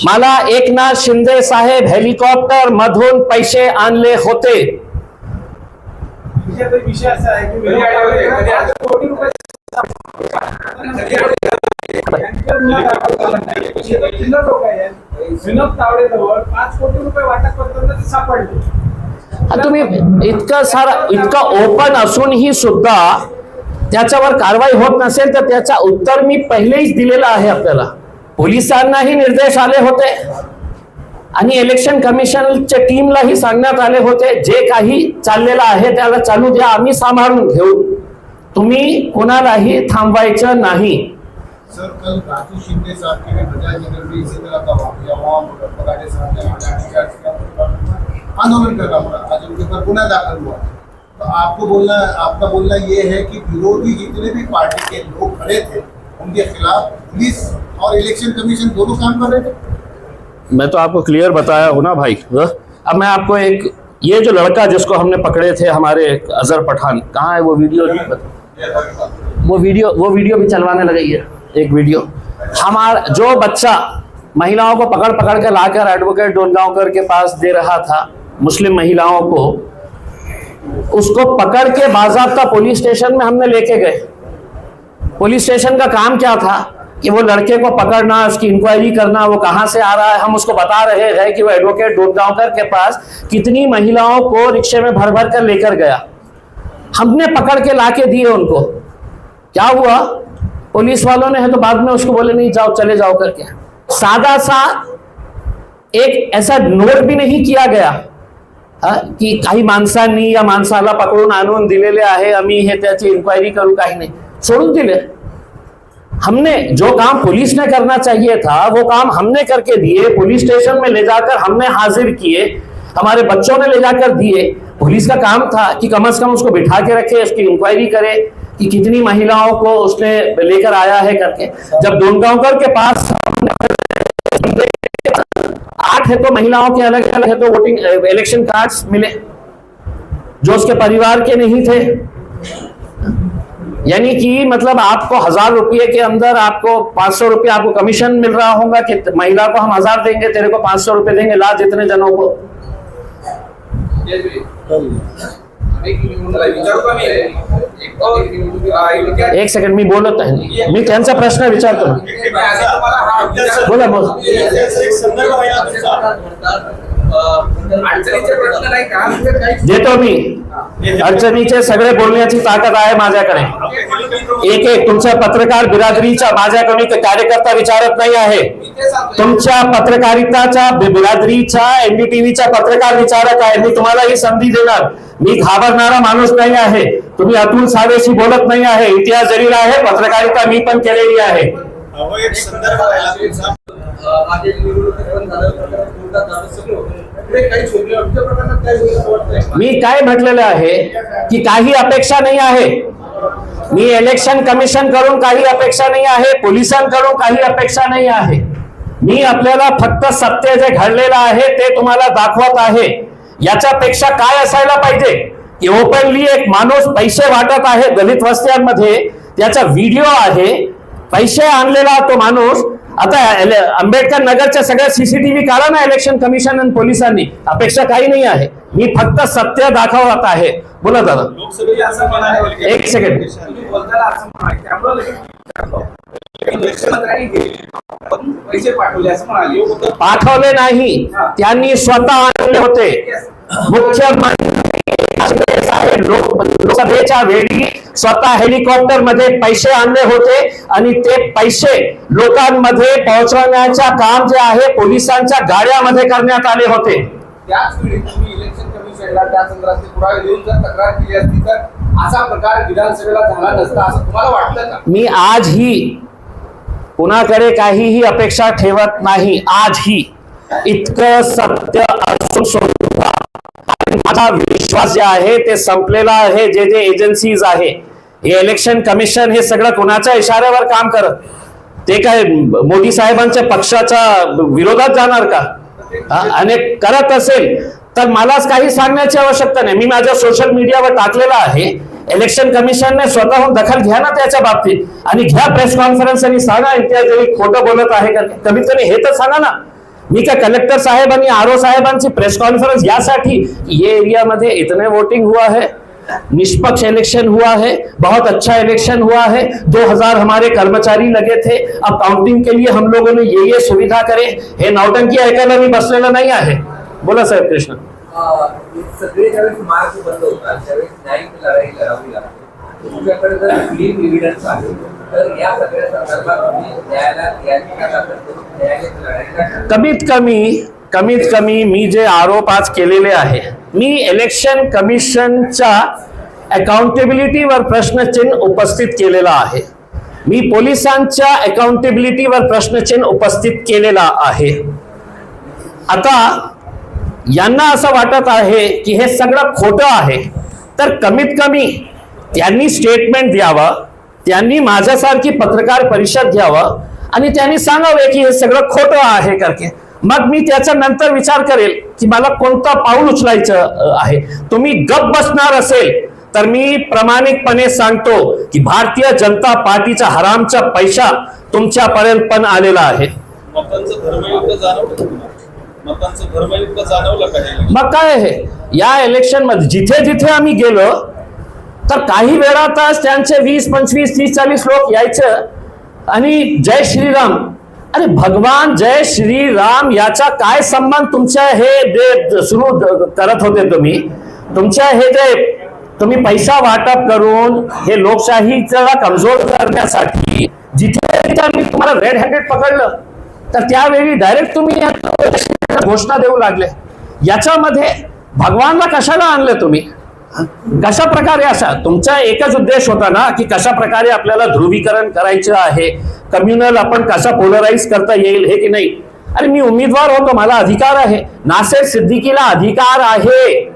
मला एकनाथ शिंदे साहेब हेलिकॉप्टर मधून पैसे आणले होते। विषय असा आहे की विनोद तावडेजवळ 5 कोटी रुपये वाटप करताना ते सापडले। तुम्ही इतका ओपन असूनही सुद्धा त्याच्यावर कारवाई होत नसेल तर त्याचा उत्तर मी पहिलेच दिलेला आहे आपल्याला। पोलिसांनाही निर्देश आले होते आणि इलेक्शन कमिशनच्या टीमलाही सांगण्यात आले होते, जे काही चाललेलं आहे त्याला चालू द्या, आम्ही सांभाळून घेऊ, तुम्ही कोणालाही थांबवायचं नाही। सर कल राजू शिंदे साहब के बजाय नगर में इसी तरह का वाकया हुआ, बगाड़े साहब ने आंदोलन करना पड़ा, आज उनके ऊपर गुनाह दाखिल हुआ। तो आपका बोलना ये है कि विरोधी जितने भी पार्टी के लोग खड़े थे उनके खिलाफ पुलिस और इलेक्शन कमीशन दोनों काम कर रहे थे। मैं तो आपको क्लियर बताया हूं ना भाई। अब मैं आपको एक, ये जो लड़का जिसको हमने पकड़े थे हमारे अजहर पठान, कहाँ है वो वीडियो? वो वीडियो भी चलवाने लगी है। एक वीडियो, हमारा जो बच्चा महिलाओं को पकड़ पकड़ कर लाकर एडवोकेट डोनगांवकर के पास दे रहा था, मुस्लिम महिलाओं को, उसको पकड़ के बाज़ाब्ता पुलिस स्टेशन में हमने लेके गए। पुलिस स्टेशन का काम क्या था कि वो लड़के को पकड़ना, उसकी इंक्वायरी करना, वो कहाँ से आ रहा है। हम उसको बता रहे हैं कि वो एडवोकेट डोनगांवकर के पास कितनी महिलाओं को रिक्शे में भर भर कर लेकर गया। हमने पकड़ के लाके दिए उनको। क्या हुआ, पुलिस वालों ने है तो बाद में उसको बोले नहीं जाओ, चले जाओ करके। सादा सा एक ऐसा नोट भी नहीं किया गया की काही माणसांनी या माणसाला पकडून आणून दिलेले आहे, आम्ही हे त्याची इन्क्वायरी करू, काही नाही, सोडून दिले। हमने जो काम पुलिस ने करना चाहिए था वो काम हमने करके दिए। पुलिस स्टेशन में ले जाकर हमने हाजिर किए, हमारे बच्चों ने ले जाकर दिए। पुलिस का काम था कि कम से कम उसको बिठा के रखे, उसकी इंक्वायरी करे कि कितनी महिलाओं को उसने लेकर आया है करके। जब डोनगांवकर के पास 8 है तो महिलाओं के अलग अलग है तो वोटिंग इलेक्शन कार्ड्स मिले जो उसके परिवार के नहीं थे। यानी कि मतलब आपको 1000 रुपये के अंदर आपको 500 रुपये आपको कमीशन मिल रहा होगा कि महिला को हम 1000 देंगे, तेरे को 500 रुपये देंगे, ला जितने जनों को। एक सेकंड मी बोलत आहे, मी त्यांचा प्रश्न विचारतो। बोला बोला। देतो मी, अडचणीचे सगळे बोलण्याची ताकद आहे माझ्याकडे। एक एक तुमच्या पत्रकार बिरादरीचा माझ्याकडे कार्यकर्ता विचारत नाही आहे, तुमच्या पत्रकारिताच्या बिरादरीचा एनडीटीव्हीचा पत्रकार विचारत आहे। मी तुम्हाला ही संधी देणार, मी घाबरणारा माणूस नाही आहे। तुम्ही अतुल सावेशी बोलत नाही आहे, इतिहास जरीला आहे, पत्रकारिता मी पण केलेली आहे। एक संदर्भ राहिला तुमचा, मी काय म्हटलेलं आहे की काही अपेक्षा नाही आहे। मी इलेक्शन कमिशन कडून काही अपेक्षा नाही आहे, पोलिसांकडून काही अपेक्षा नाही आहे। मी आपल्याला फक्त सत्य जे घडलेलं आहे ते तुम्हाला दाखवत आहे। याच्यापेक्षा काय असायला पाहिजे की ओपनली एक माणूस पैसे वाटत आहे दलित वस्त्यांमध्ये, त्याचा व्हिडिओ आहे, पैसे आणलेला तो माणूस। आता आंबेडकर नगरच्या सगळ्या सीसीटीव्ही काढा ना इलेक्शन कमिशन आणि पोलिसांनी, अपेक्षा काही नाही आहे। मी फक्त सत्य दाखवत आहे। बोला दादा। एक सेकंड, पाठवले नाही, त्यांनी स्वतः आणले होते। लोकसभेच्या वेळी स्वतः हेलिकॉप्टर मध्ये पैसे आणले होते आणि ते पैसे लोकांमध्ये पोहोचवण्याचे काम जे आहे पोलिसांच्या गाड्यामध्ये करण्यात आले होते। त्याच वेळी तुम्ही इलेक्शन कमिशनला त्या संदर्भात पुरावे देऊन जर तक्रार केली असती तर असा प्रकार विधानसभेला झाला नसता असं तुम्हाला वाटतं का? मी आजही कुणाकडे काहीही अपेक्षा ठेवत नाही। आजही इतकं सत्य असून सुद्धा माझा विश्वास जे आहे ते संपलेला आहे। जे जे एजन्सीज आहे, हे इलेक्शन कमिशन हे सगळं कोणाच्या इशाऱ्यावर काम करत, ते काय मोदी साहेबांच्या पक्षाच्या विरोधात जाणार का? आणि करत असेल तर मलाच काही सांगण्याची आवश्यकता नाही। मी माझ्या सोशल मीडियावर टाकलेला आहे, इलेक्शन कमिशनने स्वतःहून दखल घ्या ना त्याच्या बाबतीत आणि घ्या प्रेस कॉन्फरन्स आणि सांगा इम्तियाज खोटं बोलत आहे का, कमीत कमी हे तर सांगा ना। मी का कलेक्टर साहेब आणि आरओ साहेबांची प्रेस कॉन्फ्रेंस यासाठी ये एरिया में इतने वोटिंग हुआ है, निष्पक्ष इलेक्शन हुआ है, बहुत अच्छा इलेक्शन हुआ है, 2000 हमारे कर्मचारी लगे थे, अब काउंटिंग के लिए हम लोगों ने ये सुविधा करे, हे नौटंकी ऐकायला मी बसलेला नाही आहे। बोला साहेब कृष्ण। सगळे ज्यावेळेस मार्ग बंद होतात त्यावेळेस न्यायिक लढाई लढावी लागते, तुमच्याकडे जर क्लीन एव्हिडन्स आहे तर या सगळ्या संदर्भात तुम्ही न्यायालयात याचिका दाखल करून न्यायालयात लढाई कमीत कमी मी जे आरोप आज केलेले आहे, मी इलेक्शन कमिशनच्या अकाउंटेबिलिटीवर प्रश्नचिन्ह उपस्थित केलेला आहे। मी पोलिसांच्या अकाउंटेबिलिटीवर प्रश्नचिन्ह उपस्थित केलेला आहे। आता यांना असं वाटत आहे की हे सगळं खोटं आहे, तर कमीत कमी त्यांनी स्टेटमेंट द्यावं, त्यांनी माझ्यासारखी पत्रकार परिषद घ्यावं आणि त्यांनी सांगावे की हे सगळं खोटं आहे करके। मग मी त्याच्या नंतर विचार करेल की मला कोणतं पाऊल उचलायचं आहे। तुम्ही गप बसणार असेल तर मी प्रामाणिकपणे सांगतो की भारतीय जनता पार्टीचा हरामचा पैसा तुमच्यापर्यंत पण आलेला आहे. मतांचं धर्मयुद्ध जाणवलं तुम्हाला? मतांचं धर्मयुद्ध जाणवलं का हे? मग काय आहे या इलेक्शन मध्ये जिथे जिथे आम्ही गेलो तर काही वेळातच त्यांचे 20, 25, 30, 40 लोक यायचं आणि जय श्रीराम. अरे भगवान जय श्रीराम याचा काय संबंध तुमच्या हे जे सुरू करत होते तुमच्या हे जे तुम्ही पैसा वाटप करून हे लोकशाहीचा कमजोर करण्यासाठी जिथे मी तुम्हाला रेड हँडेड पकडलं तर त्यावेळी डायरेक्ट तुम्ही घोषणा देऊ लागले. याच्यामध्ये भगवानला कशाला आणलं तुम्ही? कशा प्रकारे असा तुमचा एकच उद्देश होता ना की कशा प्रकारे आपल्याला ध्रुवीकरण करायचं आहे, कम्युनल आपण कसा पोलराइज करता येईल हे की नाही. अरे मी उमेदवार होतो, मला अधिकार आहे. नासेर सिद्दीकीला अधिकार आहे.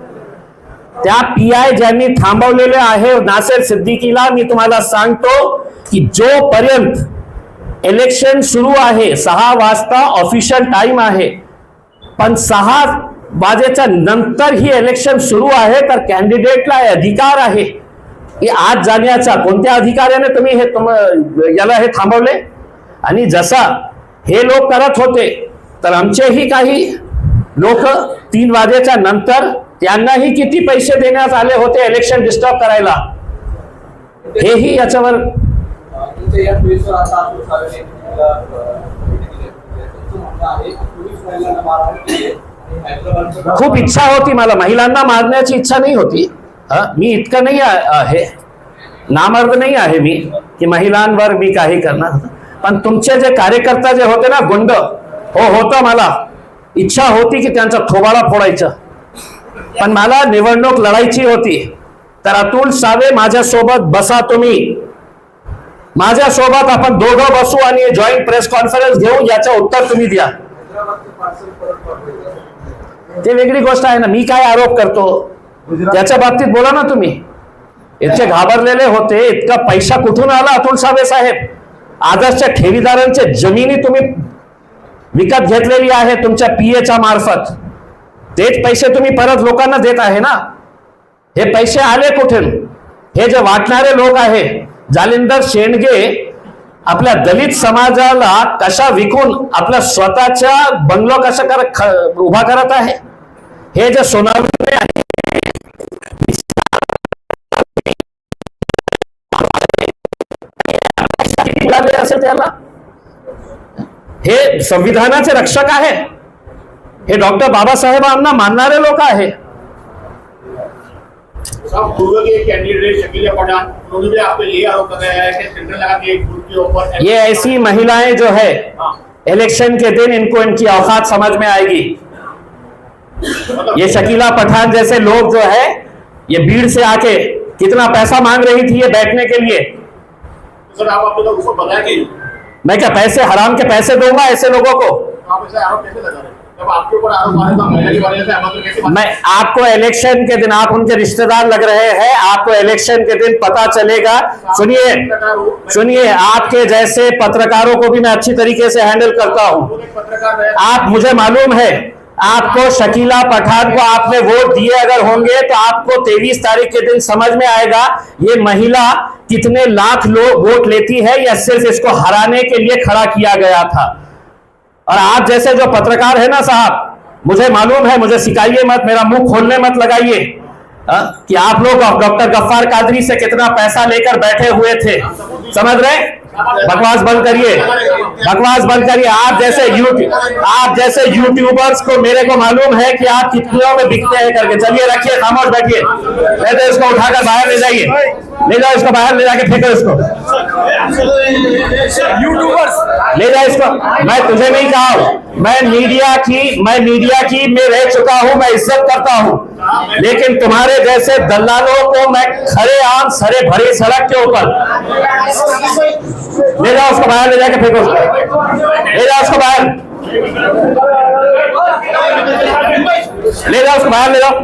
त्या PI ज्यांनी थांबवलेले आहे नासेर सिद्दीकीला मी तुम्हाला सांगतो की जोपर्यंत इलेक्शन सुरू आहे 6 वाजता ऑफिशियल टाइम आहे, पण 6 वाजेच्या नंतर ही इलेक्शन सुरू आहे तर कॅन्डिडेटला अधिकार आहे की आज जाण्याचा. कोणत्या अधिकाऱ्याने तुम्ही याला हे थांबवले? आणि जसा हे लोक करत होते तर आमचेही काही लोक 3 वाजेच्या नंतर त्यांनाही किती पैसे देण्यात आले होते इलेक्शन डिस्टर्ब करायला, हेही याच्यावर. तुमच्या या प्रेसवर आता आपण सावेने पोलीस महिलांना मारहाण केली आणि हैदराबादचं खूप इच्छा होती मला, महिलांना मारण्याची इच्छा नाही होती. मी इतकं नाही आहे, नामर्द नाही आहे मी की महिलांवर मी काही करणार. पण तुमचे जे कार्यकर्ता जे होते ना गुंड, होतं मला इच्छा होती की त्यांचा थोबाडा फोडायचं. पण मला निवडणूक लढायची होती. तर अतुल सावे माझ्यासोबत बसा, तुम्ही माझ्यासोबत आपण दोघं बसू आणि जॉईंट प्रेस कॉन्फरन्स घेऊ, याचं उत्तर तुम्ही द्या. ते वेगळी गोष्ट आहे ना. मी काय आरोप करतो त्याच्या बाबतीत बोला ना तुम्ही. इतके घाबरलेले होते, इतका पैसा कुठून आला अतुल सावे साहेब? आदर्शच्या ठेवीदारांचे जमिनी तुम्ही विकत घेतलेली आहे तुमच्या PAच्या मार्फत. तेच पैसे तुम्ही परत लोकांना देत आहे ना. हे पैसे आले कुठून? हे जे वाटणारे लोक आहे, जालिंदर शेंडगे आपल्या दलित समाजाला कशा विकून आपला स्वतःचा बंगलो कसा उभा करत आहे. हे जे सोनावणे आहे असेल त्याला, हे संविधानाचे रक्षक आहे, हे डॉक्टर बाबासाहेबांना मानणारे लोक आहे. पूर्व के कैंडिडेट शकीला पठान उन्होंने भी आपको ये आरोप लगाया है कि सेंट्रल लगा के एक बूथ के ऊपर ये ऐसी महिलाएं जो है इलेक्शन के दिन इनको इनकी औकात समझ में आएगी. ये शकीला पठान जैसे लोग जो है ये भीड़ से आके कितना पैसा मांग रही थी ये बैठने के लिए. सर आप अपने लोगों को बताया कि मैं क्या पैसे हराम के पैसे दूंगा ऐसे लोगों को? आप ऐसे आरोप कैसे लगा रहे हैं? जब आपके ऊपर आरोप आ रहा था महिला की वजह से आप कैसे बात? मैं आपको इलेक्शन के दिन, आप उनके रिश्तेदार लग रहे हैं, आपको इलेक्शन के दिन पता चलेगा. सुनिए आपके जैसे पत्रकारों को भी मैं अच्छी तरीके से हैंडल करता हूं. पत्रकार रहे आप, मुझे मालूम है आपको शकीला पठान को आपने वोट दिए अगर होंगे तो आपको 23 तारीख के दिन समझ में आएगा ये महिला कितने लाख लोग वोट लेती है या सिर्फ इसको हराने के लिए खड़ा किया गया था. और आप जैसे जो पत्रकार है ना साहब, मुझे मालूम है, मुझे सिखाइए मत, मेरा मुंह खोलने मत लगाइए कि आप लोग डॉक्टर गफ्फार कादरी से कितना पैसा लेकर बैठे हुए थे. समझ रहे? बकवास बंद करिए, बकवास बंद करिए. आप जैसे यूट्यूबर्स को मेरे को मालूम है कि आप कितनों में बिकते हैं करके. चलिए रखिए, खामोश बैठिए, नहीं तो इसको उठाकर बाहर ले जाइए, ले जाओ इसको बाहर, ले जाके फेंको इसको. यूट्यूबर्स ले जाओ इसको. मैं तुझे नहीं कहा हूं, मैं मीडिया की मैं रह चुका हूं, मैं इज्जत करता हूं. लेकिन तुम्हारे जैसे दलालों को मैं खड़े आम सरे भरी सड़क के ऊपर ले जाओ, उसको बाहर ले जाके फेंको उसको, ले जाओ उसको बाहर, ले जाओ उसको बाहर, ले जाओ.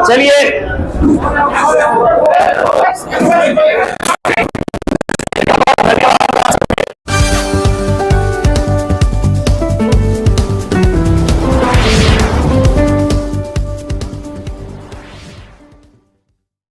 चलिए